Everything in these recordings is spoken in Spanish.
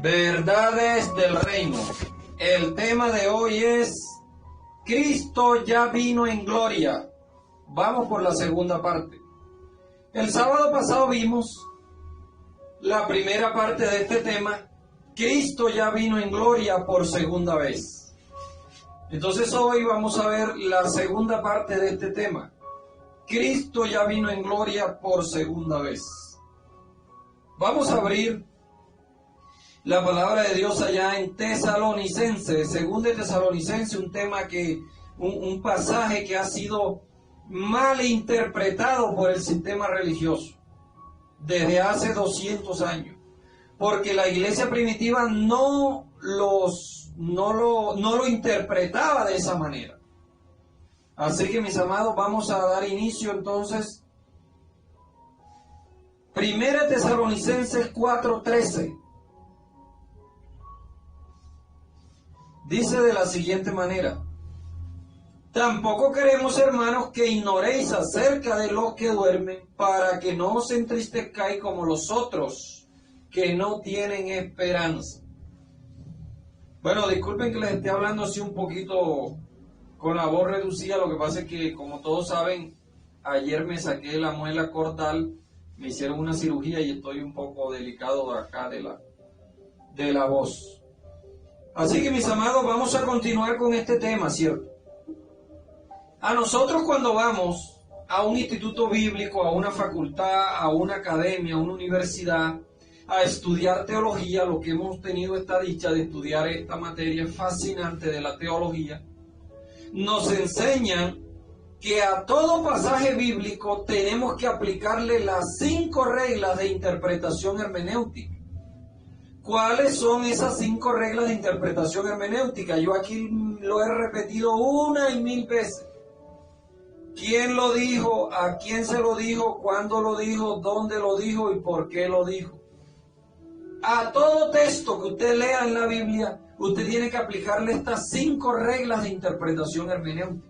Verdades del reino. El tema de hoy es Cristo ya vino en gloria. Vamos por la segunda parte. El sábado pasado vimos la primera parte de este tema. Cristo ya vino en gloria por segunda vez. Entonces hoy vamos a ver la segunda parte de este tema. Cristo ya vino en gloria por segunda vez. Vamos a abrir la palabra de Dios allá en Tesalonicenses, segundo de Tesalonicenses, un pasaje que ha sido mal interpretado por el sistema religioso desde hace 200 años, porque la iglesia primitiva no lo interpretaba de esa manera. Así que, mis amados, vamos a dar inicio entonces. Primera Tesalonicenses 4:13. Dice de la siguiente manera: tampoco queremos, hermanos, que ignoréis acerca de los que duermen, para que no os entristezcáis como los otros, que no tienen esperanza. Bueno, disculpen que les esté hablando así un poquito con la voz reducida. Lo que pasa es que, como todos saben, ayer me saqué la muela cordal, me hicieron una cirugía y estoy un poco delicado de acá de la voz. Así que, mis amados, vamos a continuar con este tema, ¿cierto? A nosotros, cuando vamos a un instituto bíblico, a una facultad, a una academia, a una universidad, a estudiar teología, lo que hemos tenido esta dicha de estudiar esta materia fascinante de la teología, nos enseñan que a todo pasaje bíblico tenemos que aplicarle las 5 reglas de interpretación hermenéutica. ¿Cuáles son esas 5 reglas de interpretación hermenéutica? Yo aquí lo he repetido una y mil veces. ¿Quién lo dijo? ¿A quién se lo dijo? ¿Cuándo lo dijo? ¿Dónde lo dijo? ¿Y por qué lo dijo? A todo texto que usted lea en la Biblia, usted tiene que aplicarle estas 5 reglas de interpretación hermenéutica.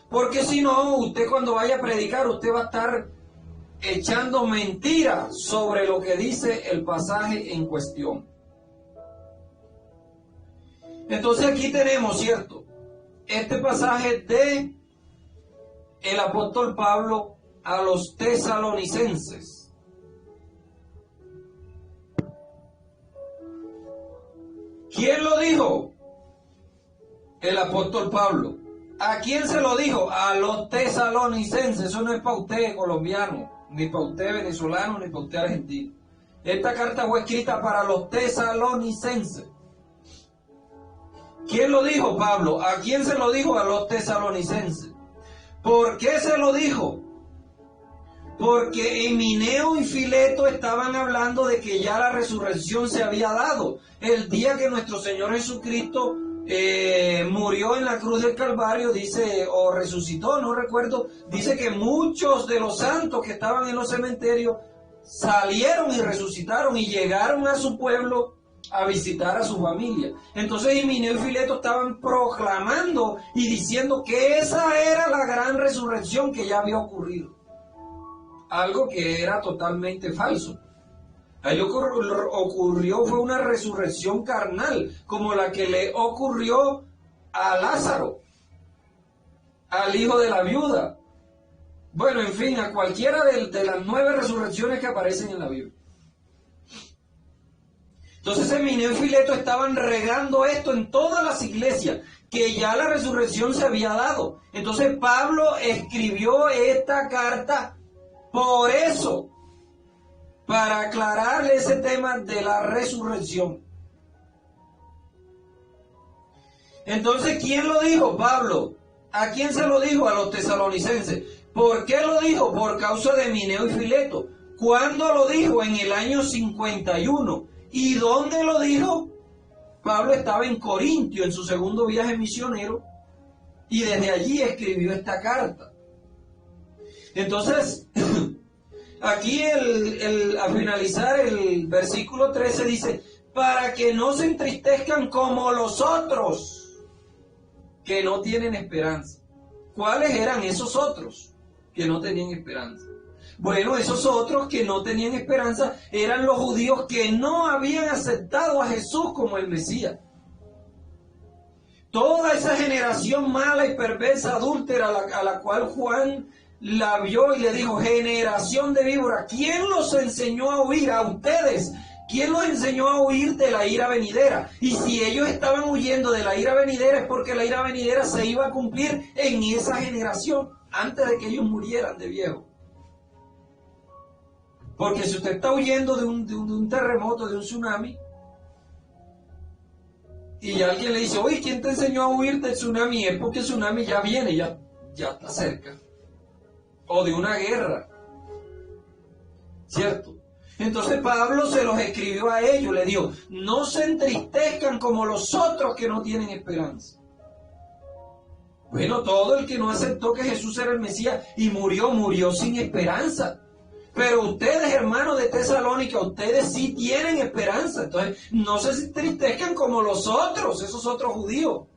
Porque si no, usted cuando vaya a predicar, usted va a estar echando mentiras sobre lo que dice el pasaje en cuestión. Entonces aquí tenemos, ¿cierto?, este pasaje de el apóstol Pablo a los tesalonicenses. ¿Quién lo dijo? El apóstol Pablo. ¿A quién se lo dijo? A los tesalonicenses. Eso no es para usted colombiano, ni para usted venezolano, ni para usted argentino. Esta carta fue escrita para los tesalonicenses. ¿Quién lo dijo? Pablo. ¿A quién se lo dijo? A los tesalonicenses. ¿Por qué se lo dijo? Porque Himeneo y Fileto estaban hablando de que ya la resurrección se había dado. El día que nuestro Señor Jesucristo murió en la cruz del Calvario, dice, o resucitó, no recuerdo, dice que muchos de los santos que estaban en los cementerios salieron y resucitaron y llegaron a su pueblo a visitar a su familia. Entonces Himeneo y Fileto estaban proclamando y diciendo que esa era la gran resurrección que ya había ocurrido. Algo que era totalmente falso. Ahí lo que ocurrió fue una resurrección carnal, como la que le ocurrió a Lázaro, al hijo de la viuda. Bueno, en fin, a cualquiera de las 9 resurrecciones que aparecen en la Biblia. Entonces Himeneo y Fileto estaban regando esto en todas las iglesias, que ya la resurrección se había dado. Entonces Pablo escribió esta carta por eso, para aclararle ese tema de la resurrección. Entonces, ¿quién lo dijo? Pablo. ¿A quién se lo dijo? A los tesalonicenses. ¿Por qué lo dijo? Por causa de Himeneo y Fileto. ¿Cuándo lo dijo? En el año 51. ¿Y dónde lo dijo? Pablo estaba en Corintio en su segundo viaje misionero y desde allí escribió esta carta. Entonces, aquí al finalizar el versículo 13 dice, para que no se entristezcan como los otros que no tienen esperanza. ¿Cuáles eran esos otros que no tenían esperanza? Bueno, esos otros que no tenían esperanza eran los judíos que no habían aceptado a Jesús como el Mesías. Toda esa generación mala y perversa, adúltera, a la cual Juan la vio y le dijo, generación de víbora, ¿quién los enseñó a huir a ustedes? ¿Quién los enseñó a huir de la ira venidera? Y si ellos estaban huyendo de la ira venidera es porque la ira venidera se iba a cumplir en esa generación, antes de que ellos murieran de viejo. Porque si usted está huyendo de un terremoto, de un tsunami, y alguien le dice, oye, ¿quién te enseñó a huir del tsunami? Es porque el tsunami ya viene, ya está cerca. O de una guerra. ¿Cierto? Entonces Pablo se los escribió a ellos, le dijo, no se entristezcan como los otros que no tienen esperanza. Bueno, todo el que no aceptó que Jesús era el Mesías y murió sin esperanza. Pero ustedes, hermanos de Tesalónica, ustedes sí tienen esperanza. Entonces, no se entristezcan como los otros, esos otros judíos,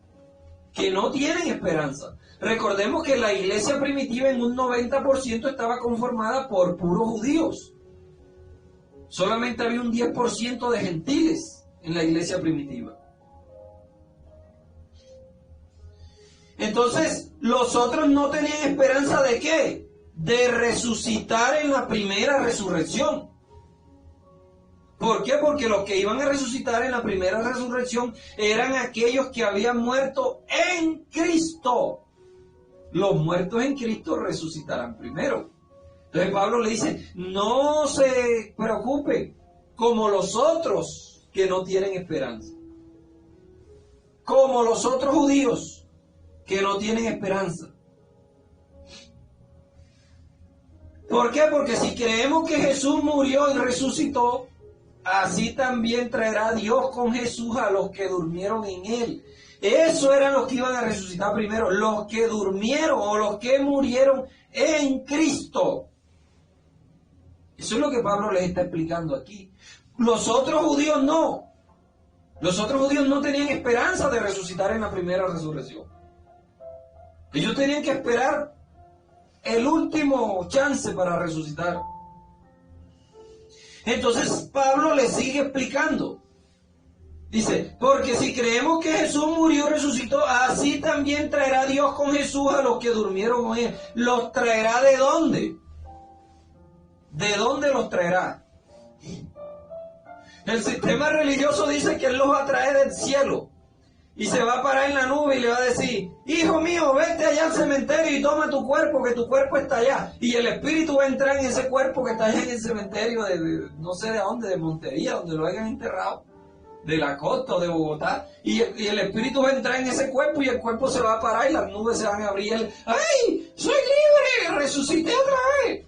que no tienen esperanza. Recordemos que la iglesia primitiva en un 90% estaba conformada por puros judíos. Solamente había un 10% de gentiles en la iglesia primitiva. Entonces, los otros no tenían esperanza ¿de qué? De resucitar en la primera resurrección. ¿Por qué? Porque los que iban a resucitar en la primera resurrección eran aquellos que habían muerto en Cristo. Los muertos en Cristo resucitarán primero. Entonces Pablo le dice, no se preocupe como los otros que no tienen esperanza. Como los otros judíos que no tienen esperanza. ¿Por qué? Porque si creemos que Jesús murió y resucitó, así también traerá Dios con Jesús a los que durmieron en Él. Eso eran los que iban a resucitar primero, los que durmieron o los que murieron en Cristo. Eso es lo que Pablo les está explicando aquí. Los otros judíos no. Los otros judíos no tenían esperanza de resucitar en la primera resurrección. Ellos tenían que esperar el último chance para resucitar. Entonces Pablo le sigue explicando. Dice, porque si creemos que Jesús murió y resucitó, así también traerá Dios con Jesús a los que durmieron con Él. ¿Los traerá de dónde? ¿De dónde los traerá? El sistema religioso dice que Él los va a traer del cielo. Y se va a parar en la nube y le va a decir, hijo mío, vete allá al cementerio y toma tu cuerpo, que tu cuerpo está allá. Y el espíritu va a entrar en ese cuerpo que está allá en el cementerio de no sé de dónde, de Montería, donde lo hayan enterrado, de la costa o de Bogotá. Y el espíritu va a entrar en ese cuerpo y el cuerpo se va a parar y las nubes se van a abrir. ¡Ay! ¡Soy libre! ¡Resucité otra vez!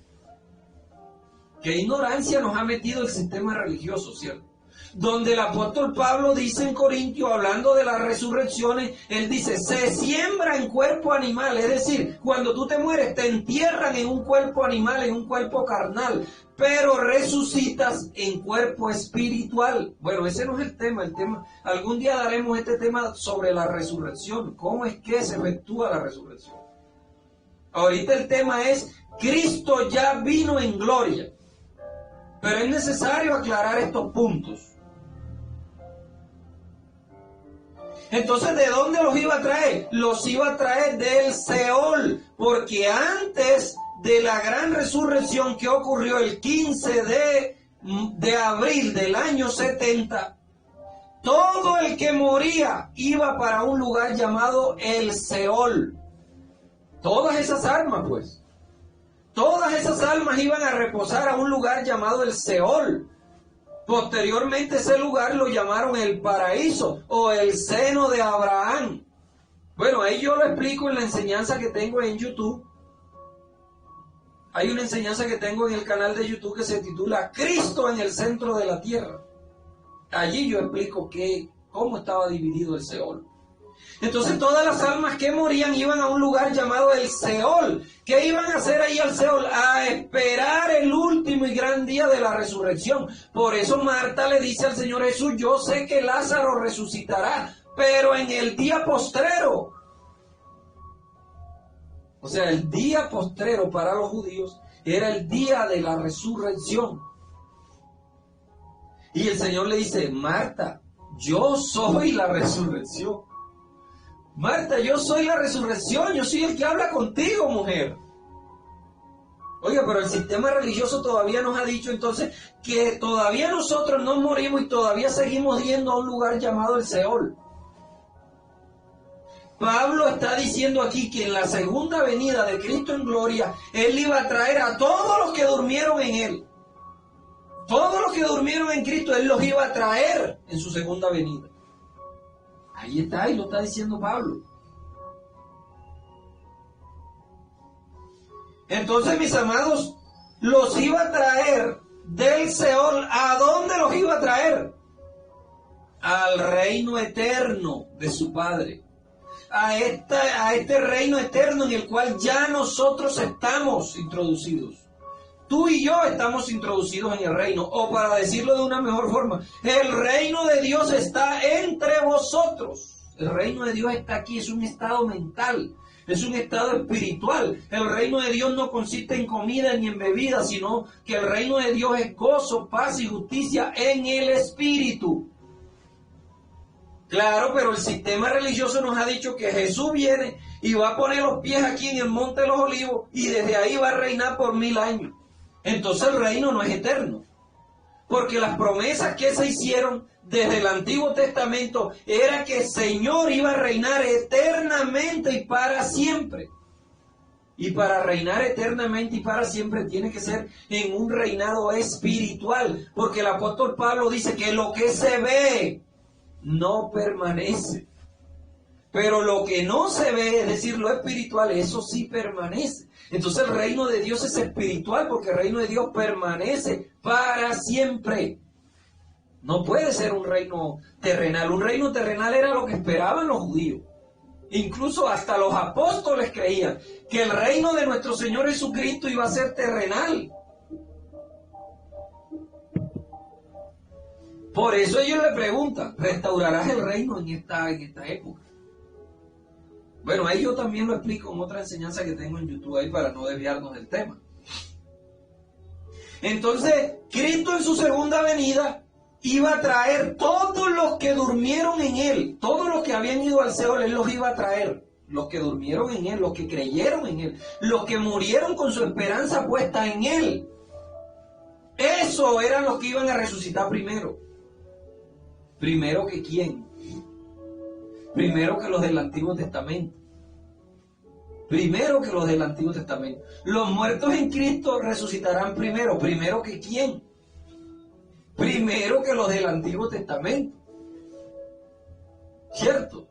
Qué ignorancia nos ha metido el sistema religioso, ¿cierto? Donde el apóstol Pablo dice en Corintios, hablando de las resurrecciones, él dice, se siembra en cuerpo animal, es decir, cuando tú te mueres, te entierran en un cuerpo animal, en un cuerpo carnal, pero resucitas en cuerpo espiritual. Bueno, ese no es el tema, algún día daremos este tema sobre la resurrección, cómo es que se efectúa la resurrección. Ahorita el tema es, Cristo ya vino en gloria, pero es necesario aclarar estos puntos. Entonces, ¿de dónde los iba a traer? Los iba a traer del Seol, porque antes de la gran resurrección que ocurrió el 15 de abril del año 70, todo el que moría iba para un lugar llamado el Seol. Todas esas almas, pues. Todas esas almas iban a reposar a un lugar llamado el Seol. Posteriormente ese lugar lo llamaron el paraíso o el seno de Abraham. Bueno, ahí yo lo explico en la enseñanza que tengo en YouTube. Hay una enseñanza que tengo en el canal de YouTube que se titula Cristo en el centro de la tierra. Allí yo explico cómo estaba dividido el Seol. Entonces todas las almas que morían iban a un lugar llamado el Seol. ¿Qué iban a hacer ahí al Seol? A esperar el último y gran día de la resurrección. Por eso Marta le dice al Señor Jesús, yo sé que Lázaro resucitará, pero en el día postrero. O sea, el día postrero para los judíos Era el día de la resurrección. Y el Señor le dice, Marta, yo soy la resurrección. Marta, yo soy la resurrección, yo soy el que habla contigo, mujer. Oiga, pero el sistema religioso todavía nos ha dicho entonces que todavía nosotros no morimos y todavía seguimos yendo a un lugar llamado el Seol. Pablo está diciendo aquí que en la segunda venida de Cristo en gloria, Él iba a traer a todos los que durmieron en Él. Todos los que durmieron en Cristo, Él los iba a traer en su segunda venida. Ahí está, ahí lo está diciendo Pablo. Entonces, mis amados, los iba a traer del Seol. ¿A dónde los iba a traer? Al reino eterno de su Padre. A este reino eterno en el cual ya nosotros estamos introducidos. Tú y yo estamos introducidos en el reino, o para decirlo de una mejor forma, el reino de Dios está entre vosotros. El reino de Dios está aquí, es un estado mental, es un estado espiritual. El reino de Dios no consiste en comida ni en bebida, sino que el reino de Dios es gozo, paz y justicia en el espíritu. Claro, pero el sistema religioso nos ha dicho que Jesús viene y va a poner los pies aquí en el Monte de los Olivos y desde ahí va a reinar por 1000 años. Entonces el reino no es eterno, porque las promesas que se hicieron desde el Antiguo Testamento era que el Señor iba a reinar eternamente y para siempre. Y para reinar eternamente y para siempre tiene que ser en un reinado espiritual, porque el apóstol Pablo dice que lo que se ve no permanece. Pero lo que no se ve, es decir, lo espiritual, eso sí permanece. Entonces el reino de Dios es espiritual porque el reino de Dios permanece para siempre. No puede ser un reino terrenal. Un reino terrenal era lo que esperaban los judíos. Incluso hasta los apóstoles creían que el reino de nuestro Señor Jesucristo iba a ser terrenal. Por eso ellos le preguntan, ¿restaurarás el reino en esta época? Bueno, ahí yo también lo explico en otra enseñanza que tengo en YouTube ahí para no desviarnos del tema. Entonces, Cristo en su segunda venida iba a traer todos los que durmieron en Él, todos los que habían ido al Seol, Él los iba a traer. Los que durmieron en Él, los que creyeron en Él, los que murieron con su esperanza puesta en Él. Eso eran los que iban a resucitar primero. ¿Primero que quién? Primero que los del Antiguo Testamento. Primero que los del Antiguo Testamento. Los muertos en Cristo resucitarán primero. ¿Primero que quién? Primero que los del Antiguo Testamento. ¿Cierto?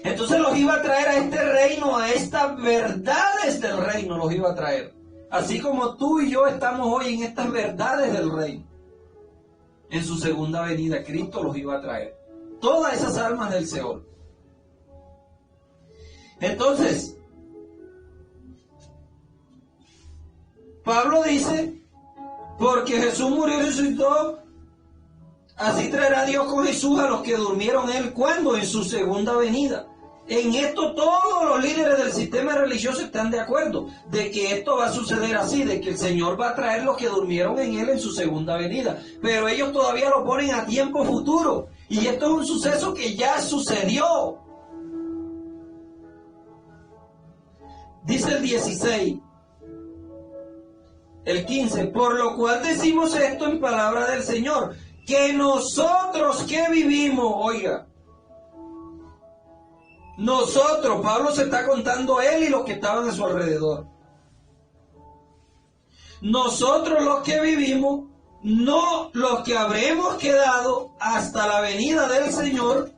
Entonces los iba a traer a este reino, a estas verdades del reino los iba a traer. Así como tú y yo estamos hoy en estas verdades del reino. En su segunda venida, Cristo los iba a traer. Todas esas almas del Seol. Entonces, Pablo dice, porque Jesús murió y resucitó, así traerá Dios con Jesús a los que durmieron en Él. ¿Cuándo? En su segunda venida. En esto todos los líderes del sistema religioso están de acuerdo, de que esto va a suceder así, de que el Señor va a traer los que durmieron en Él en su segunda venida. Pero ellos todavía lo ponen a tiempo futuro. Y esto es un suceso que ya sucedió. Dice el 16, el 15, por lo cual decimos esto en palabra del Señor, que nosotros que vivimos, oiga, nosotros, Pablo se está contando él y los que estaban a su alrededor. Nosotros los que vivimos, no los que habremos quedado hasta la venida del Señor,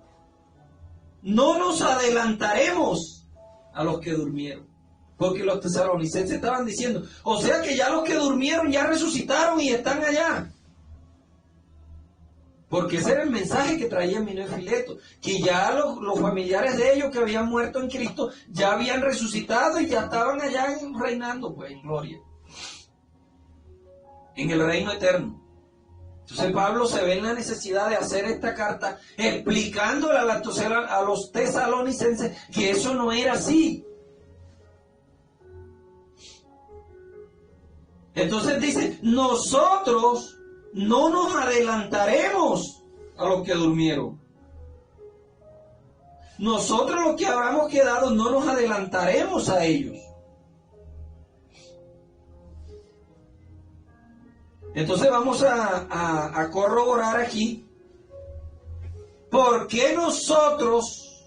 no nos adelantaremos a los que durmieron. Porque los tesalonicenses estaban diciendo, o sea que ya los que durmieron ya resucitaron y están allá. Porque ese era el mensaje que traía Mineo y Fileto, que ya los familiares de ellos que habían muerto en Cristo ya habían resucitado y ya estaban allá reinando pues en gloria, en el reino eterno. Entonces Pablo se ve en la necesidad de hacer esta carta explicándole a los tesalonicenses que eso no era así. Entonces dice, nosotros no nos adelantaremos a los que durmieron. Nosotros los que habramos quedado no nos adelantaremos a ellos. Entonces vamos a corroborar aquí por qué nosotros,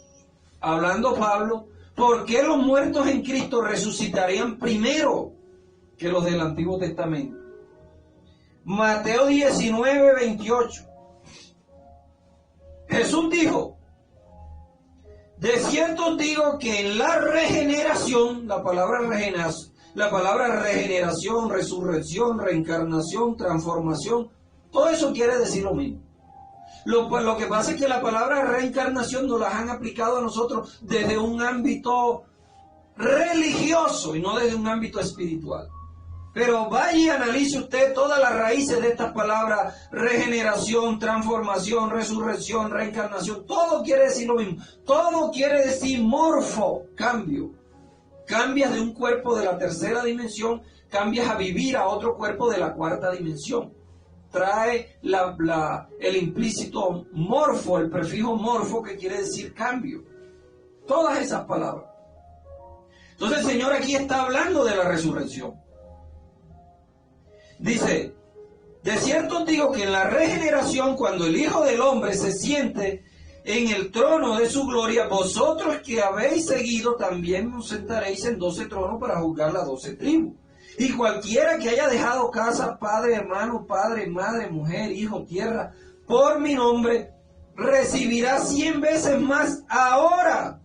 hablando Pablo, por qué los muertos en Cristo resucitarían primero que los del Antiguo Testamento. Mateo 19, 28. Jesús dijo, de cierto os digo que en la regeneración, la palabra regeneración, resurrección, reencarnación, transformación, todo eso quiere decir lo mismo. Lo que pasa es que la palabra reencarnación nos la han aplicado a nosotros desde un ámbito religioso y no desde un ámbito espiritual. Pero vaya y analice usted todas las raíces de estas palabras: regeneración, transformación, resurrección, reencarnación. Todo quiere decir lo mismo. Todo quiere decir morfo, cambio. Cambias de un cuerpo de la tercera dimensión, cambias a vivir a otro cuerpo de la cuarta dimensión. Trae el implícito morfo, el prefijo morfo, que quiere decir cambio. Todas esas palabras. Entonces el Señor aquí está hablando de la resurrección. Dice, de cierto os digo que en la regeneración, cuando el Hijo del Hombre se siente en el trono de su gloria, vosotros que habéis seguido también os sentaréis en 12 tronos para juzgar las 12 tribus. Y cualquiera que haya dejado casa, padre, hermano, padre, madre, mujer, hijo, tierra, por mi nombre, recibirá 100 veces más ahora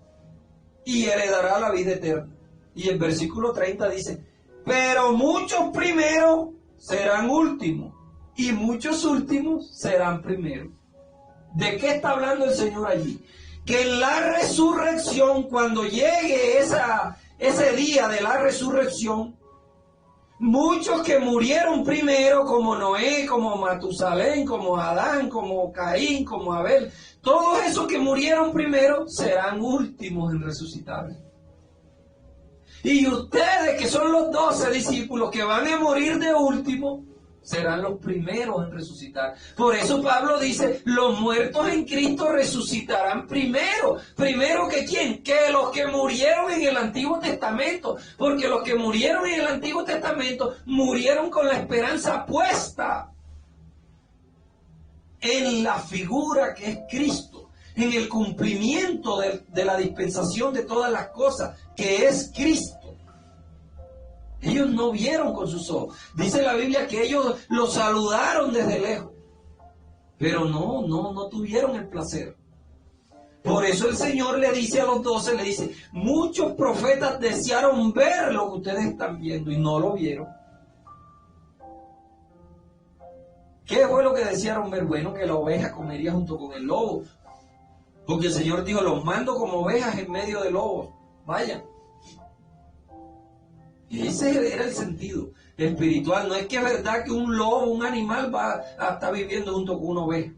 y heredará la vida eterna. Y el versículo 30 dice, pero muchos primeros serán últimos y muchos últimos serán primeros. ¿De qué está hablando el Señor allí? Que en la resurrección, cuando llegue ese día de la resurrección, muchos que murieron primero, como Noé, como Matusalén, como Adán, como Caín, como Abel, todos esos que murieron primero serán últimos en resucitar. Y ustedes, que son los 12 discípulos que van a morir de último, serán los primeros en resucitar. Por eso Pablo dice, los muertos en Cristo resucitarán primero. ¿Primero que quién? Que los que murieron en el Antiguo Testamento. Porque los que murieron en el Antiguo Testamento murieron con la esperanza puesta en la figura que es Cristo, en el cumplimiento de la dispensación de todas las cosas, que es Cristo. Ellos no vieron con sus ojos. Dice la Biblia que ellos lo saludaron desde lejos, pero no tuvieron el placer. Por eso el Señor le dice a los 12, le dice, muchos profetas desearon ver lo que ustedes están viendo y no lo vieron. ¿Qué fue lo que desearon ver? Bueno, que la oveja comería junto con el lobo. Porque el Señor dijo, los mando como ovejas en medio de lobos. Vayan. Ese era el sentido espiritual. No es que es verdad que un lobo, un animal, va a estar viviendo junto con una oveja.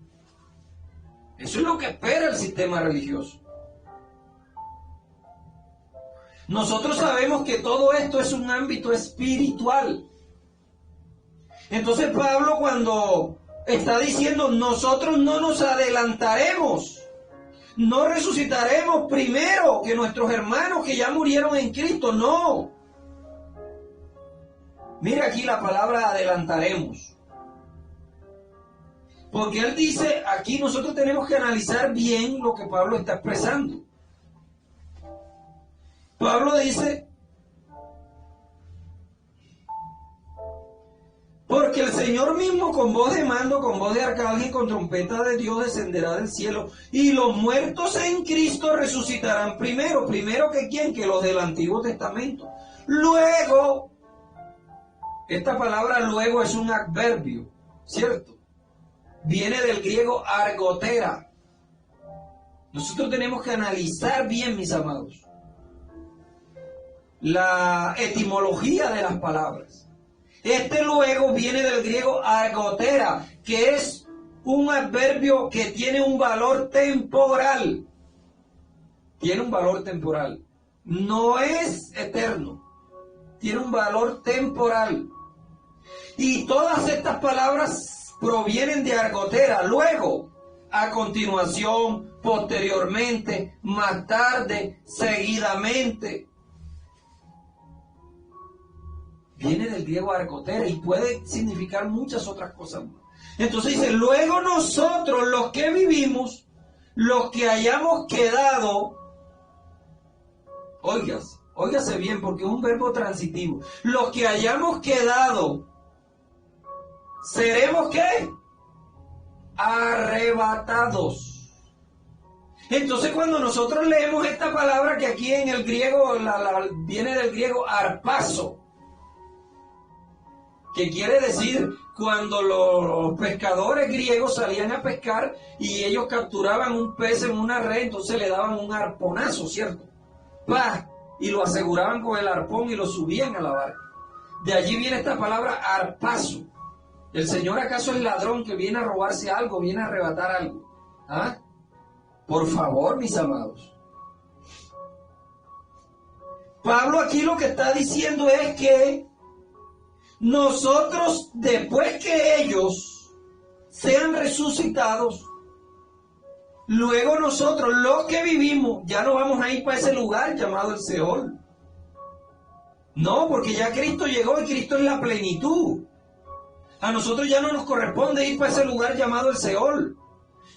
Eso es lo que espera el sistema religioso. Nosotros sabemos que todo esto es un ámbito espiritual. Entonces Pablo, cuando está diciendo, nosotros no nos adelantaremos, no resucitaremos primero que nuestros hermanos que ya murieron en Cristo, no. Mira aquí la palabra adelantaremos. Porque él dice, aquí nosotros tenemos que analizar bien lo que Pablo está expresando. Pablo dice, porque el Señor mismo con voz de mando, con voz de arcángel, con trompeta de Dios descenderá del cielo, y los muertos en Cristo resucitarán primero. ¿Primero que quién? Que los del Antiguo Testamento. Luego, esta palabra luego es un adverbio, ¿cierto? Viene del griego argotera. Nosotros tenemos que analizar bien, mis amados, la etimología de las palabras. Este luego viene del griego argotera, que es un adverbio que tiene un valor temporal. Tiene un valor temporal. No es eterno. Tiene un valor temporal. Y todas estas palabras provienen de argotera. Luego, a continuación, posteriormente, más tarde, seguidamente. Viene del griego argotera y puede significar muchas otras cosas más. Entonces dice, luego nosotros los que vivimos, los que hayamos quedado, óigase bien porque es un verbo transitivo, los que hayamos quedado, ¿seremos qué? Arrebatados. Entonces cuando nosotros leemos esta palabra que aquí en el griego viene del griego arpazo, que quiere decir cuando los pescadores griegos salían a pescar y ellos capturaban un pez en una red, entonces le daban un arponazo, ¿cierto? ¡Pah! Y lo aseguraban con el arpón y lo subían a la barca. De allí viene esta palabra arpazo. ¿El Señor acaso es ladrón que viene a robarse algo, viene a arrebatar algo? ¿Ah? Por favor, mis amados. Pablo aquí lo que está diciendo es que nosotros, después que ellos sean resucitados, luego nosotros, los que vivimos, ya no vamos a ir para ese lugar llamado el Seol. No, porque ya Cristo llegó y Cristo es la plenitud. A nosotros ya no nos corresponde ir para ese lugar llamado el Seol,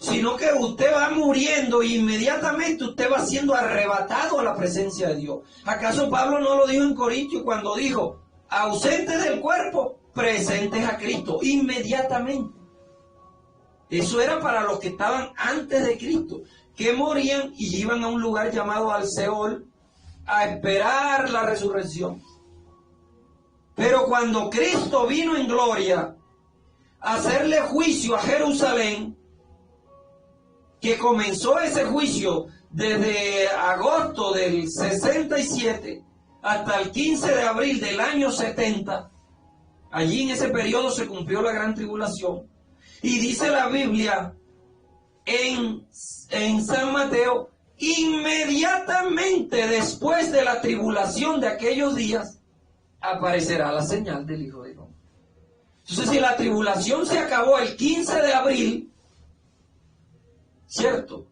sino que usted va muriendo e inmediatamente usted va siendo arrebatado a la presencia de Dios. ¿Acaso Pablo no lo dijo en Corintios cuando dijo, ausentes del cuerpo, presentes a Cristo, inmediatamente? Eso era para los que estaban antes de Cristo, que morían y iban a un lugar llamado al Seol a esperar la resurrección. Pero cuando Cristo vino en gloria a hacerle juicio a Jerusalén, que comenzó ese juicio desde agosto del 67 hasta el 15 de abril del año 70, allí en ese periodo se cumplió la gran tribulación. Y dice la Biblia en San Mateo, inmediatamente después de la tribulación de aquellos días, aparecerá la señal del Hijo de Hombre. Entonces, si la tribulación se acabó el 15 de abril, ¿cierto?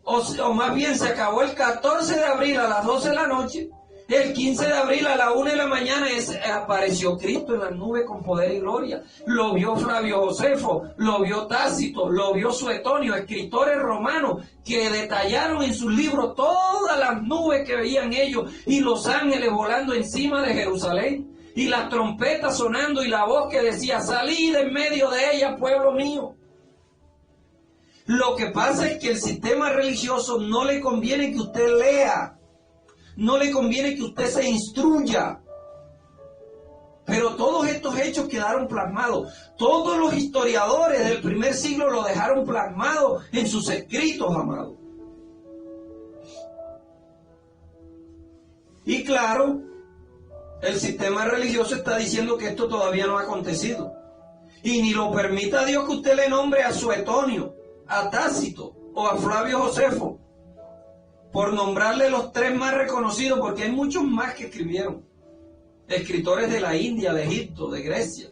O más bien se acabó el 14 de abril a las 12 de la noche, el 15 de abril a la 1 de la mañana apareció Cristo en la nube con poder y gloria. Lo vio Flavio Josefo, lo vio Tácito, lo vio Suetonio, escritores romanos que detallaron en sus libros todas las nubes que veían ellos y los ángeles volando encima de Jerusalén y las trompetas sonando y la voz que decía, salid en medio de ella, pueblo mío. Lo que pasa es que el sistema religioso no le conviene que usted lea, no le conviene que usted se instruya. Pero todos estos hechos quedaron plasmados. Todos los historiadores del primer siglo lo dejaron plasmado en sus escritos, amados. Y claro, el sistema religioso está diciendo que esto todavía no ha acontecido. Y ni lo permita Dios que usted le nombre a Suetonio, a Tácito o a Flavio Josefo, por nombrarle los tres más reconocidos, porque hay muchos más que escribieron. Escritores de la India, de Egipto, de Grecia.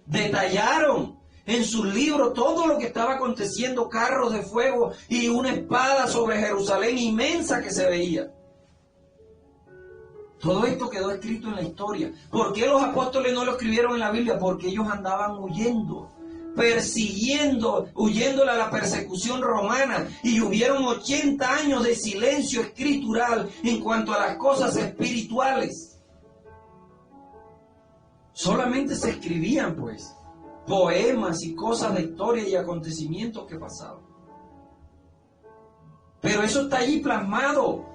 Detallaron en sus libros todo lo que estaba aconteciendo, carros de fuego y una espada sobre Jerusalén inmensa que se veía. Todo esto quedó escrito en la historia. ¿Por qué los apóstoles no lo escribieron en la Biblia? Porque ellos andaban huyendo, huyéndole a la persecución romana, y hubieron 80 años de silencio escritural en cuanto a las cosas espirituales. Solamente se escribían, pues, poemas y cosas de historia y acontecimientos que pasaban. Pero eso está allí plasmado.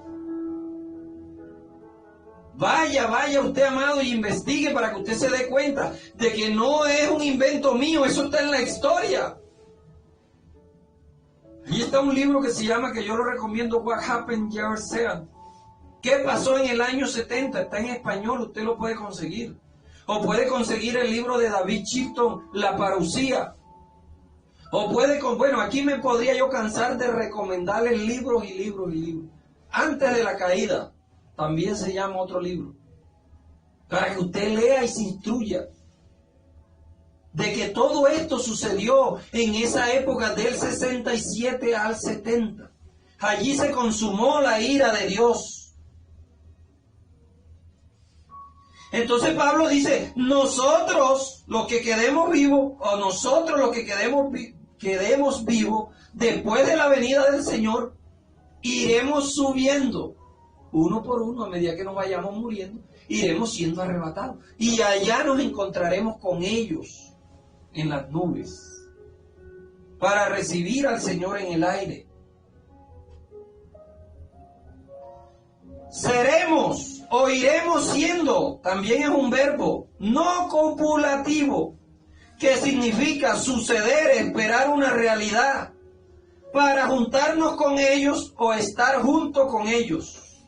Vaya usted, amado, y investigue para que usted se dé cuenta de que no es un invento mío, eso está en la historia. Allí está un libro que se llama, que yo lo recomiendo, What Happened Year Said. ¿Qué pasó en el año 70? Está en español, usted lo puede conseguir. O puede conseguir el libro de David Chipton, La Parucía. O puede, bueno, aquí me podría yo cansar de recomendarles libros y libros y libros. Antes de la caída, también se llama otro libro. para que usted lea y se instruya de que todo esto sucedió en esa época del 67 al 70. Allí se consumó la ira de Dios. Entonces Pablo dice, nosotros los que quedemos vivos, o nosotros los que quedemos vivos, después de la venida del Señor, iremos subiendo, uno por uno, a medida que nos vayamos muriendo, iremos siendo arrebatados. Y allá nos encontraremos con ellos en las nubes, para recibir al Señor en el aire. Seremos o iremos siendo, también es un verbo no copulativo, que significa suceder, esperar una realidad, para juntarnos con ellos o estar junto con ellos.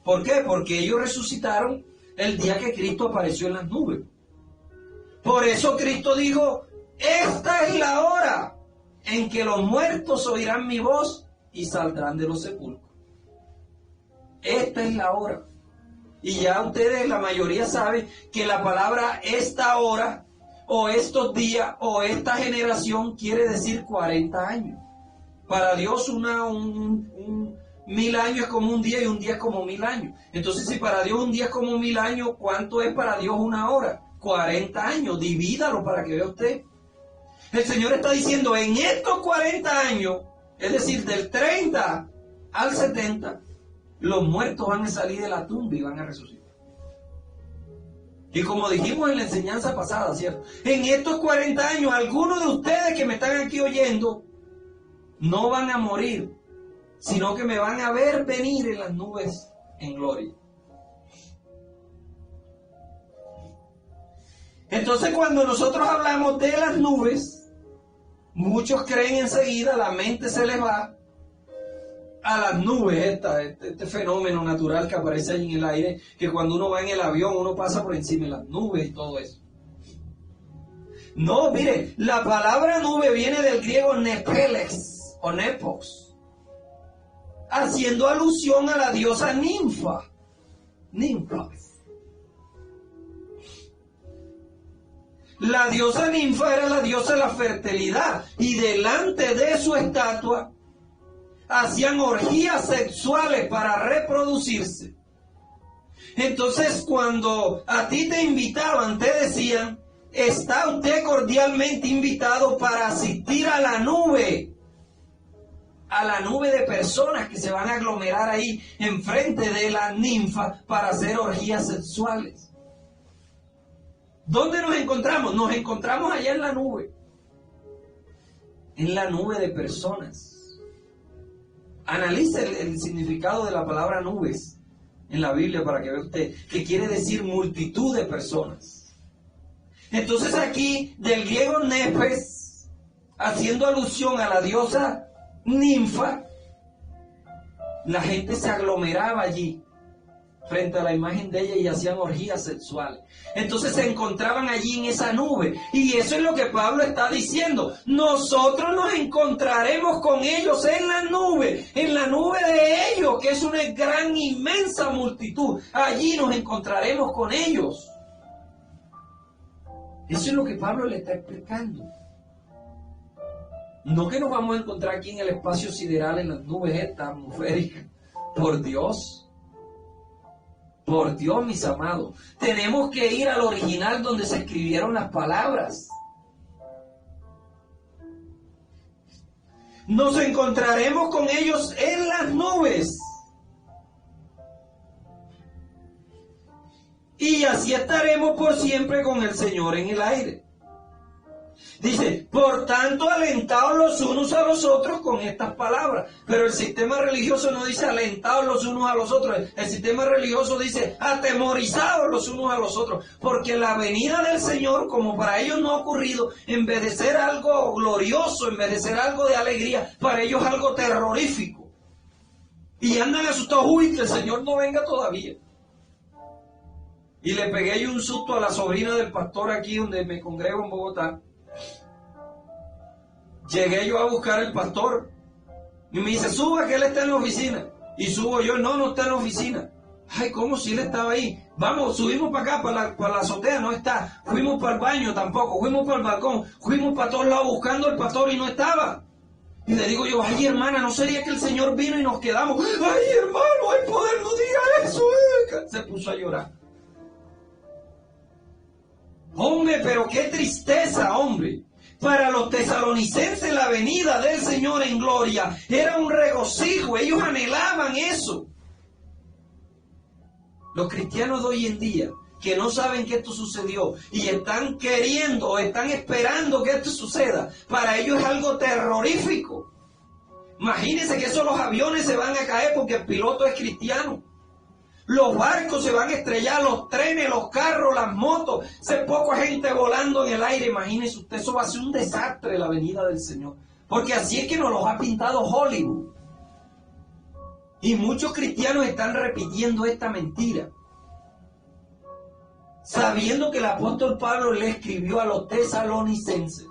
¿Por qué? Porque ellos resucitaron el día que Cristo apareció en las nubes. Por eso Cristo dijo, esta es la hora en que los muertos oirán mi voz y saldrán de los sepulcros. Esta es la hora. Y ya ustedes, la mayoría saben que la palabra esta hora, o estos días, o esta generación, quiere decir 40 años. Para Dios 1000 años es como un día y un día es como 1000 años. Entonces, si para Dios un día es como 1000 años, ¿cuánto es para Dios una hora? 40 años, divídalo para que vea usted. El Señor está diciendo, en estos 40 años, es decir, del 30 al 70, los muertos van a salir de la tumba y van a resucitar. Y como dijimos en la enseñanza pasada, ¿cierto? En estos 40 años, algunos de ustedes que me están aquí oyendo, no van a morir, sino que me van a ver venir en las nubes en gloria. Entonces, cuando nosotros hablamos de las nubes, muchos creen enseguida, la mente se les va a las nubes, este fenómeno natural que aparece ahí en el aire, que cuando uno va en el avión, uno pasa por encima de las nubes y todo eso. No, mire, la palabra nube viene del griego nepelex o nepos, haciendo alusión a la diosa ninfa. La diosa ninfa era la diosa de la fertilidad, y delante de su estatua hacían orgías sexuales para reproducirse. Entonces, cuando a ti te invitaban, te decían, está usted cordialmente invitado para asistir a la nube de personas que se van a aglomerar ahí enfrente de la ninfa para hacer orgías sexuales. ¿Dónde nos encontramos? Nos encontramos allá en la nube de personas. Analice el significado de la palabra nubes en la Biblia para que vea usted, que quiere decir multitud de personas. Entonces aquí, del griego nepes, haciendo alusión a la diosa ninfa, la gente se aglomeraba allí frente a la imagen de ella y hacían orgías sexuales. Entonces se encontraban allí en esa nube. Y eso es lo que Pablo está diciendo. Nosotros nos encontraremos con ellos en la nube de ellos, que es una gran, inmensa multitud. Allí nos encontraremos con ellos. Eso es lo que Pablo le está explicando. No que nos vamos a encontrar aquí en el espacio sideral, en las nubes estas atmosféricas. Por Dios. Por Dios, mis amados, tenemos que ir al original donde se escribieron las palabras. Nos encontraremos con ellos en las nubes. Y así estaremos por siempre con el Señor en el aire. Dice, por tanto, alentaos los unos a los otros con estas palabras. Pero el sistema religioso no dice alentaos los unos a los otros. El sistema religioso dice atemorizados los unos a los otros. Porque la venida del Señor, como para ellos no ha ocurrido, en vez de ser algo glorioso, en vez de ser algo de alegría, para ellos es algo terrorífico. Y andan asustados, uy, que el Señor no venga todavía. Y le pegué yo un susto a la sobrina del pastor aquí donde me congrego en Bogotá. Llegué yo a buscar al pastor y me dice, suba que él está en la oficina. Y subo yo, no está en la oficina. Ay, ¿cómo si él estaba ahí? Vamos, subimos para acá, para la azotea, no está. Fuimos para el baño tampoco, fuimos para el balcón, fuimos para todos lados buscando al pastor y no estaba. Y le digo yo, ay hermana, ¿no sería que el Señor vino y nos quedamos? Ay hermano, hay poder, no diga eso. Se puso a llorar. Hombre, pero qué tristeza, hombre. Para los tesalonicenses la venida del Señor en gloria era un regocijo, ellos anhelaban eso. Los cristianos de hoy en día, que no saben que esto sucedió y están queriendo o están esperando que esto suceda, para ellos es algo terrorífico. Imagínense que esos los aviones se van a caer porque el piloto es cristiano. Los barcos se van a estrellar, los trenes, los carros, las motos, se poca gente volando en el aire. Imagínense usted, eso va a ser un desastre la venida del Señor. Porque así es que nos los ha pintado Hollywood. Y muchos cristianos están repitiendo esta mentira, sabiendo que el apóstol Pablo le escribió a los tesalonicenses,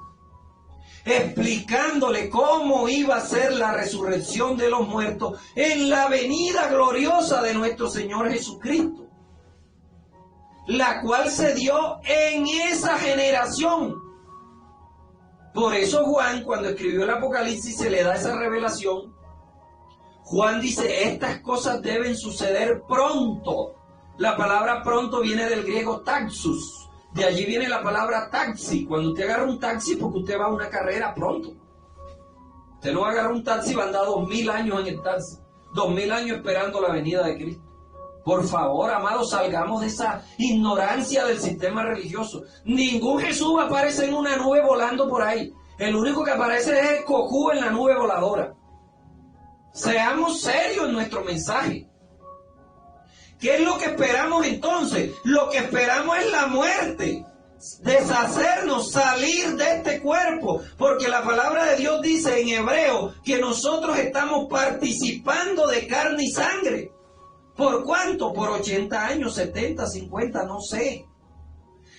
explicándole cómo iba a ser la resurrección de los muertos en la venida gloriosa de nuestro Señor Jesucristo, la cual se dio en esa generación. Por eso Juan, cuando escribió el Apocalipsis, se le da esa revelación. Juan dice, estas cosas deben suceder pronto. La palabra pronto viene del griego taxus. De allí viene la palabra taxi. Cuando usted agarra un taxi, porque usted va a una carrera pronto. Usted no va a agarrar un taxi y va a andar 2000 años en el taxi. 2000 años esperando la venida de Cristo. Por favor, amados, salgamos de esa ignorancia del sistema religioso. Ningún Jesús aparece en una nube volando por ahí. El único que aparece es el Cocú en la nube voladora. Seamos serios en nuestro mensaje. ¿Qué es lo que esperamos entonces? Lo que esperamos es la muerte. Deshacernos, salir de este cuerpo. Porque la palabra de Dios dice en hebreo que nosotros estamos participando de carne y sangre. ¿Por cuánto? Por 80 años, 70, 50, no sé.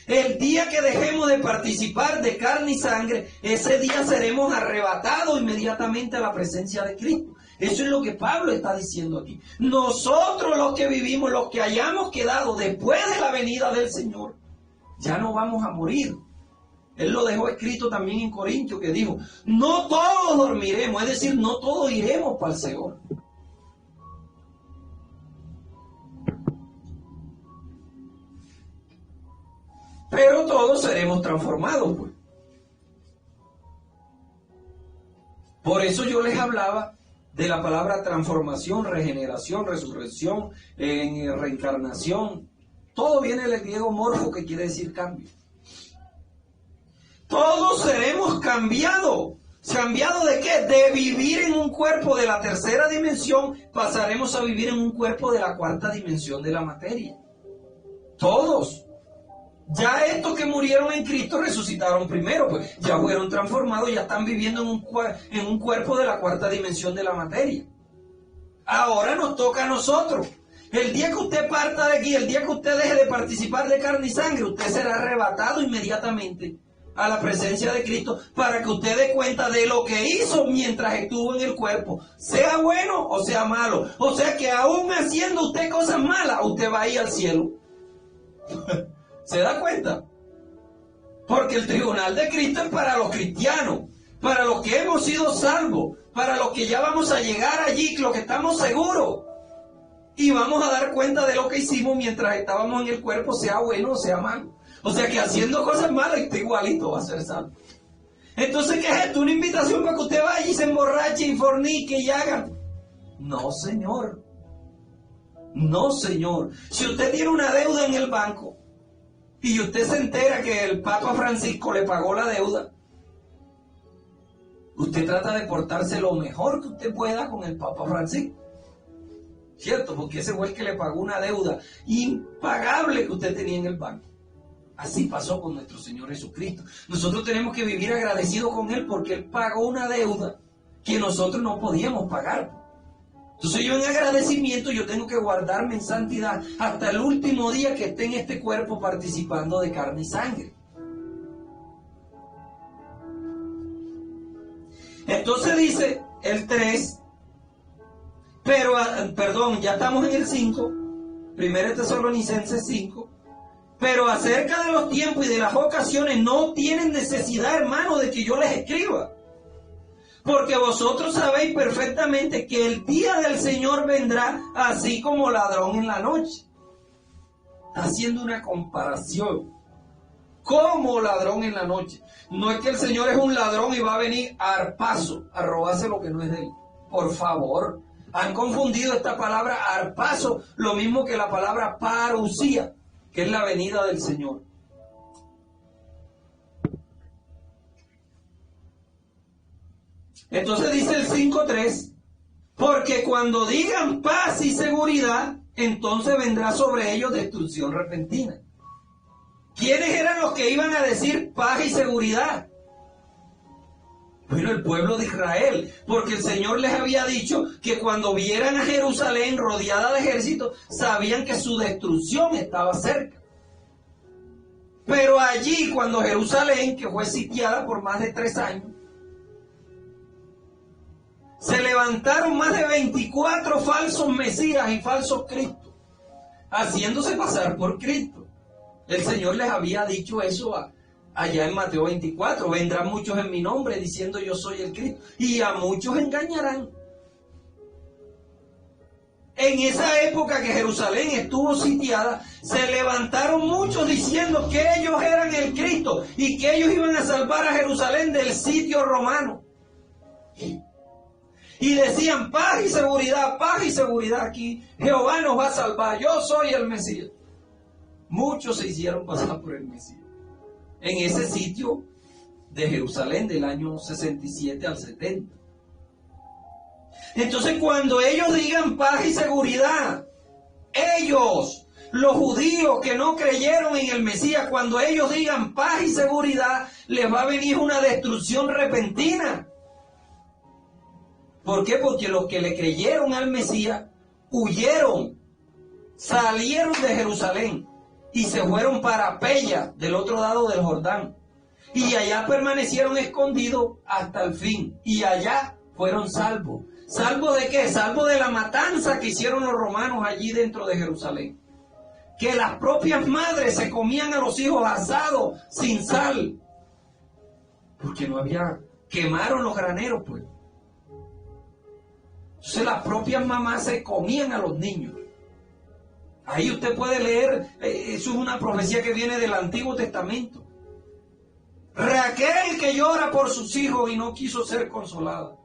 El día que dejemos de participar de carne y sangre, ese día seremos arrebatados inmediatamente a la presencia de Cristo. Eso es lo que Pablo está diciendo aquí. Nosotros los que vivimos, los que hayamos quedado después de la venida del Señor, ya no vamos a morir. Él lo dejó escrito también en Corintios, que dijo, no todos dormiremos, es decir, no todos iremos para el Señor. Pero todos seremos transformados, pues. Por eso yo les hablaba de la palabra transformación, regeneración, resurrección, reencarnación. Todo viene del griego morfo, que quiere decir cambio. Todos seremos cambiados. ¿Cambiado de qué? De vivir en un cuerpo de la tercera dimensión, pasaremos a vivir en un cuerpo de la cuarta dimensión de la materia. Todos. Ya estos que murieron en Cristo resucitaron primero, pues ya fueron transformados, ya están viviendo en un cuerpo de la cuarta dimensión de la materia. Ahora nos toca a nosotros. El día que usted parta de aquí, el día que usted deje de participar de carne y sangre, usted será arrebatado inmediatamente a la presencia de Cristo para que usted dé cuenta de lo que hizo mientras estuvo en el cuerpo, sea bueno o sea malo. O sea que aún haciendo usted cosas malas, usted va a ir al cielo. ¿Se da cuenta? Porque el tribunal de Cristo es para los cristianos, para los que hemos sido salvos, para los que ya vamos a llegar allí, los que estamos seguros. Y vamos a dar cuenta de lo que hicimos mientras estábamos en el cuerpo, sea bueno o sea malo. O sea que haciendo cosas malas, usted igualito va a ser salvo. Entonces, ¿qué es esto? ¿Una invitación para que usted vaya y se emborrache y fornique y haga? No, señor. No, señor. Si usted tiene una deuda en el banco, y usted se entera que el Papa Francisco le pagó la deuda, usted trata de portarse lo mejor que usted pueda con el Papa Francisco. ¿Cierto? Porque ese fue el que le pagó una deuda impagable que usted tenía en el banco. Así pasó con nuestro Señor Jesucristo. Nosotros tenemos que vivir agradecidos con Él porque Él pagó una deuda que nosotros no podíamos pagar. Entonces yo en agradecimiento yo tengo que guardarme en santidad hasta el último día que esté en este cuerpo participando de carne y sangre. Entonces dice el 3, pero, perdón, ya estamos en el 5. 1 Tesalonicenses 5. Pero acerca de los tiempos y de las ocasiones no tienen necesidad, hermano, de que yo les escriba. Porque vosotros sabéis perfectamente que el día del Señor vendrá así como ladrón en la noche. Está haciendo una comparación. Como ladrón en la noche. No es que el Señor es un ladrón y va a venir a arpazo, a robarse lo que no es de él. Por favor. Han confundido esta palabra arpazo, lo mismo que la palabra parusía, que es la venida del Señor. Entonces dice el 5.3, porque cuando digan paz y seguridad, entonces vendrá sobre ellos destrucción repentina. ¿Quiénes eran los que iban a decir paz y seguridad? Bueno, el pueblo de Israel, porque el Señor les había dicho que cuando vieran a Jerusalén rodeada de ejércitos, sabían que su destrucción estaba cerca. Pero allí, cuando Jerusalén, que fue sitiada por más de 3 años, se levantaron más de 24 falsos mesías y falsos cristos, haciéndose pasar por Cristo. El Señor les había dicho eso allá en Mateo 24, vendrán muchos en mi nombre diciendo yo soy el Cristo, y a muchos engañarán. En esa época que Jerusalén estuvo sitiada, se levantaron muchos diciendo que ellos eran el Cristo y que ellos iban a salvar a Jerusalén del sitio romano. Y decían paz y seguridad aquí, Jehová nos va a salvar, yo soy el Mesías. Muchos se hicieron pasar por el Mesías. En ese sitio de Jerusalén del año 67 al 70. Entonces cuando ellos digan paz y seguridad, ellos, los judíos que no creyeron en el Mesías, cuando ellos digan paz y seguridad, les va a venir una destrucción repentina. ¿Por qué? Porque los que le creyeron al Mesías huyeron, salieron de Jerusalén y se fueron para Pella, del otro lado del Jordán. Y allá permanecieron escondidos hasta el fin. Y allá fueron salvos. ¿Salvos de qué? Salvos de la matanza que hicieron los romanos allí dentro de Jerusalén. Que las propias madres se comían a los hijos asados, sin sal. Porque no había... Quemaron los graneros, pues. Entonces las propias mamás se comían a los niños. Ahí usted puede leer, eso es una profecía que viene del Antiguo Testamento. Raquel que llora por sus hijos y no quiso ser consolada.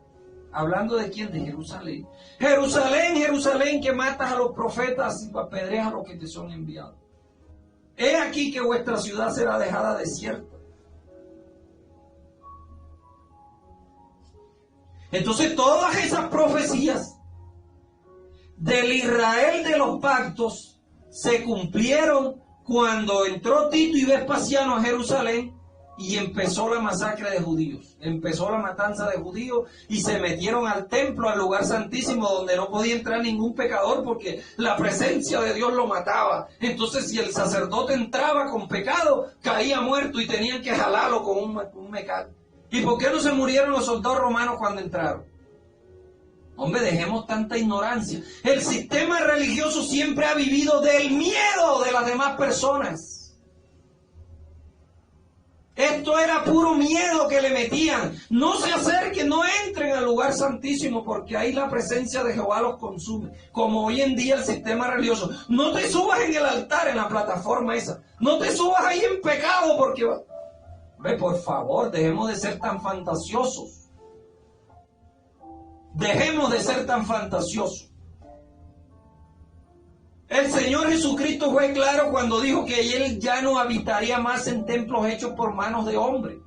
¿Hablando de quién? De Jerusalén. Jerusalén, Jerusalén, que matas a los profetas y apedreas a los que te son enviados. He aquí que vuestra ciudad será dejada desierta. Entonces todas esas profecías del Israel de los pactos se cumplieron cuando entró Tito y Vespasiano a Jerusalén y empezó la masacre de judíos, empezó la matanza de judíos y se metieron al templo, al lugar santísimo donde no podía entrar ningún pecador porque la presencia de Dios lo mataba. Entonces si el sacerdote entraba con pecado, caía muerto y tenían que jalarlo con un mecal. ¿Y por qué no se murieron los soldados romanos cuando entraron? Hombre, dejemos tanta ignorancia. El sistema religioso siempre ha vivido del miedo de las demás personas. Esto era puro miedo que le metían. No se acerquen, no entren al lugar santísimo porque ahí la presencia de Jehová los consume. Como hoy en día el sistema religioso. No te subas en el altar, en la plataforma esa. No te subas ahí en pecado porque... Hombre, por favor, dejemos de ser tan fantasiosos. Dejemos de ser tan fantasiosos. El Señor Jesucristo fue claro cuando dijo que Él ya no habitaría más en templos hechos por manos de hombre.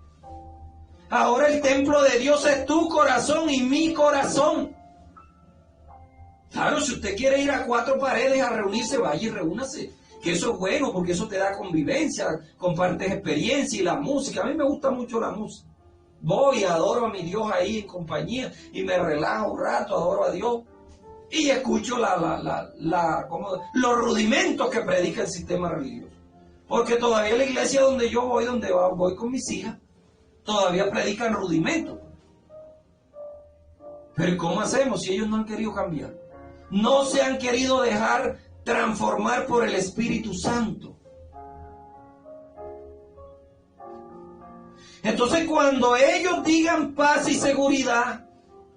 Ahora el templo de Dios es tu corazón y mi corazón. Claro, si usted quiere ir a 4 paredes a reunirse, vaya y reúnase. Que eso es bueno porque eso te da convivencia, compartes experiencia y la música. A mí me gusta mucho la música. Voy, adoro a mi Dios ahí en compañía y me relajo un rato, adoro a Dios y escucho los rudimentos que predica el sistema religioso. Porque todavía la iglesia donde yo voy, voy con mis hijas, todavía predican rudimentos. Pero ¿cómo hacemos si ellos no han querido cambiar? No se han querido dejar transformar por el Espíritu Santo. Entonces, cuando ellos digan paz y seguridad,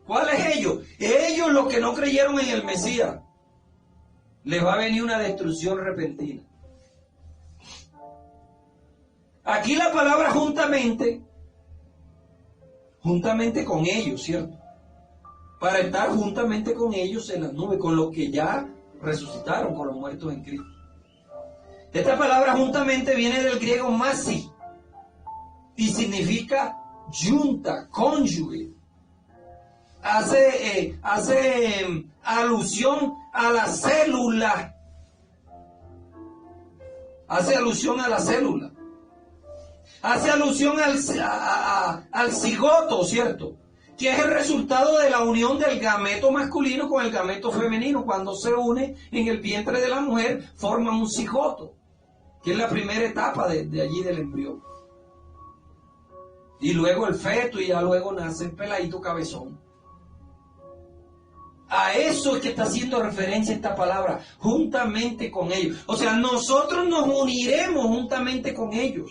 ¿cuál es ellos? Ellos los que no creyeron en el Mesías. Les va a venir una destrucción repentina. Aquí la palabra juntamente con ellos, ¿cierto? Para estar juntamente con ellos en las nubes, con los que ya resucitaron, con los muertos en Cristo. Esta palabra juntamente viene del griego masi y significa junta, cónyuge. Hace alusión a la célula. Hace alusión a la célula. Hace alusión al cigoto, ¿cierto? Que es el resultado de la unión del gameto masculino con el gameto femenino. Cuando se une en el vientre de la mujer, forman un cigoto, que es la primera etapa de allí del embrión. Y luego el feto, y ya luego nace el peladito cabezón. A eso es que está haciendo referencia esta palabra, juntamente con ellos. O sea, nosotros nos uniremos juntamente con ellos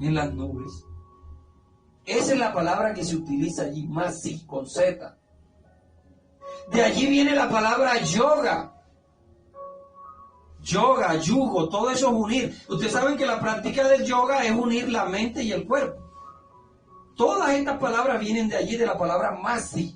en las nubes. Esa es la palabra que se utiliza allí, masi, con Z. De allí viene la palabra yoga. Yoga, yugo, todo eso es unir. Ustedes saben que la práctica del yoga es unir la mente y el cuerpo. Todas estas palabras vienen de allí, de la palabra masi.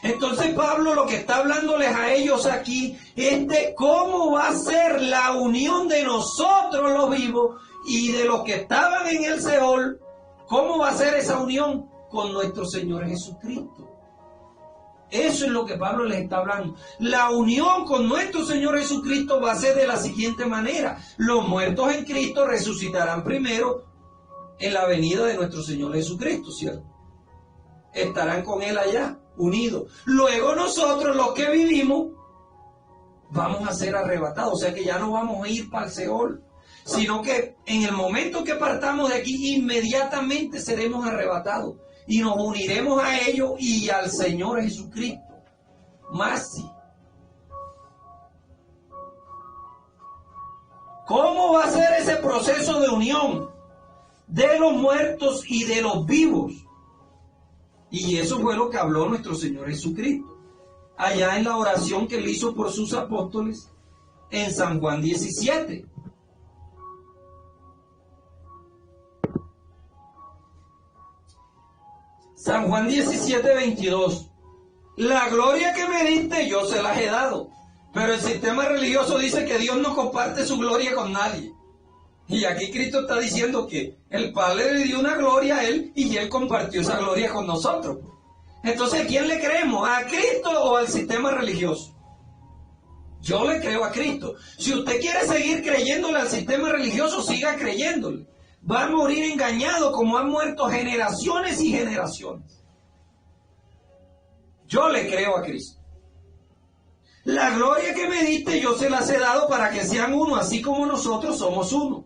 Entonces Pablo lo que está hablándoles a ellos aquí es de cómo va a ser la unión de nosotros los vivos y de los que estaban en el Seol. ¿Cómo va a ser esa unión con nuestro Señor Jesucristo? Eso es lo que Pablo les está hablando. La unión con nuestro Señor Jesucristo va a ser de la siguiente manera. Los muertos en Cristo resucitarán primero en la venida de nuestro Señor Jesucristo, ¿cierto? Estarán con Él allá, unidos. Luego nosotros, los que vivimos, vamos a ser arrebatados. O sea que ya no vamos a ir para el Seol, sino que en el momento que partamos de aquí, inmediatamente seremos arrebatados. Y nos uniremos a ellos y al Señor Jesucristo. Masi. ¿Cómo va a ser ese proceso de unión de los muertos y de los vivos? Y eso fue lo que habló nuestro Señor Jesucristo allá en la oración que él hizo por sus apóstoles en San Juan 17. San Juan 17, 22. La gloria que me diste yo se las he dado. Pero el sistema religioso dice que Dios no comparte su gloria con nadie. Y aquí Cristo está diciendo que el Padre le dio una gloria a Él y Él compartió esa gloria con nosotros. Entonces, ¿a quién le creemos? ¿A Cristo o al sistema religioso? Yo le creo a Cristo. Si usted quiere seguir creyéndole al sistema religioso, siga creyéndole. Va a morir engañado como han muerto generaciones y generaciones. Yo le creo a Cristo. La gloria que me diste yo se las he dado para que sean uno, así como nosotros somos uno.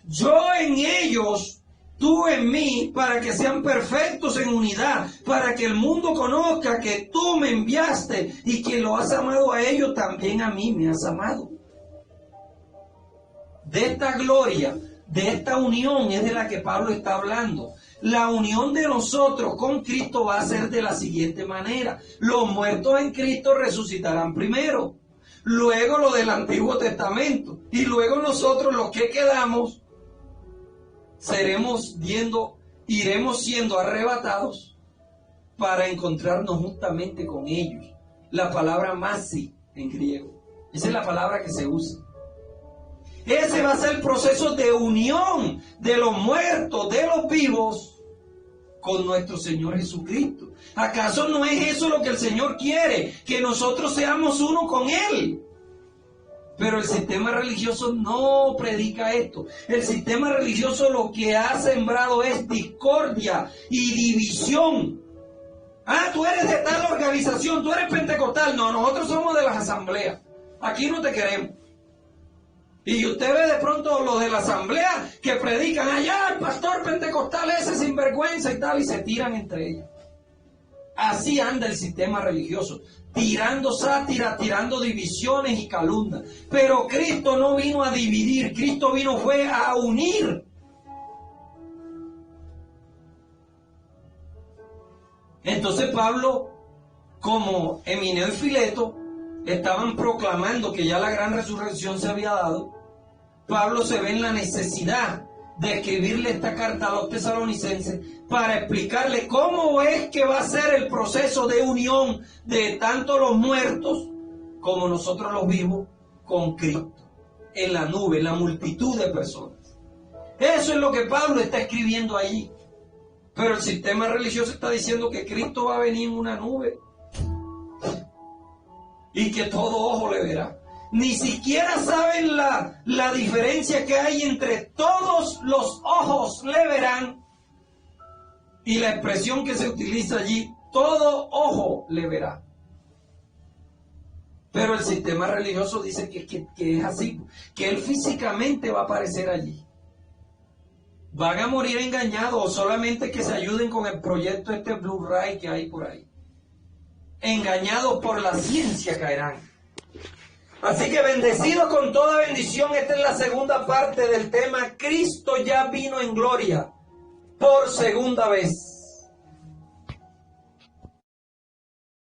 Yo en ellos, tú en mí, para que sean perfectos en unidad, para que el mundo conozca que tú me enviaste y que lo has amado a ellos, también a mí me has amado. De esta gloria, de esta unión es de la que Pablo está hablando. La unión de nosotros con Cristo va a ser de la siguiente manera. Los muertos en Cristo resucitarán primero. Luego lo del Antiguo Testamento. Y luego nosotros los que quedamos iremos siendo arrebatados para encontrarnos juntamente con ellos. La palabra masi en griego. Esa es la palabra que se usa. Ese va a ser el proceso de unión de los muertos, de los vivos, con nuestro Señor Jesucristo. ¿Acaso no es eso lo que el Señor quiere? Que nosotros seamos uno con Él. Pero el sistema religioso no predica esto. El sistema religioso lo que ha sembrado es discordia y división. Ah, tú eres de tal organización, tú eres pentecostal. No, nosotros somos de las asambleas. Aquí no te queremos. Y usted ve de pronto los de la asamblea que predican allá, el pastor pentecostal ese sinvergüenza y tal, y se tiran entre ellos. Así anda el sistema religioso, tirando sátira, tirando divisiones y calumnias. Pero Cristo no vino a dividir, Cristo fue a unir. Entonces Pablo, como Emineo y Fileto estaban proclamando que ya la gran resurrección se había dado, Pablo se ve en la necesidad de escribirle esta carta a los tesalonicenses para explicarle cómo es que va a ser el proceso de unión de tanto los muertos como nosotros los vivos con Cristo, en la nube, en la multitud de personas. Eso es lo que Pablo está escribiendo allí. Pero el sistema religioso está diciendo que Cristo va a venir en una nube y que todo ojo le verá. Ni siquiera saben la diferencia que hay entre todos los ojos le verán y la expresión que se utiliza allí, todo ojo le verá. Pero el sistema religioso dice que es así, que él físicamente va a aparecer allí. Van a morir engañados, o solamente que se ayuden con el proyecto Blu-ray que hay por ahí. Engañados por la ciencia caerán. Así que bendecidos con toda bendición, esta es la segunda parte del tema. Cristo ya vino en gloria por segunda vez.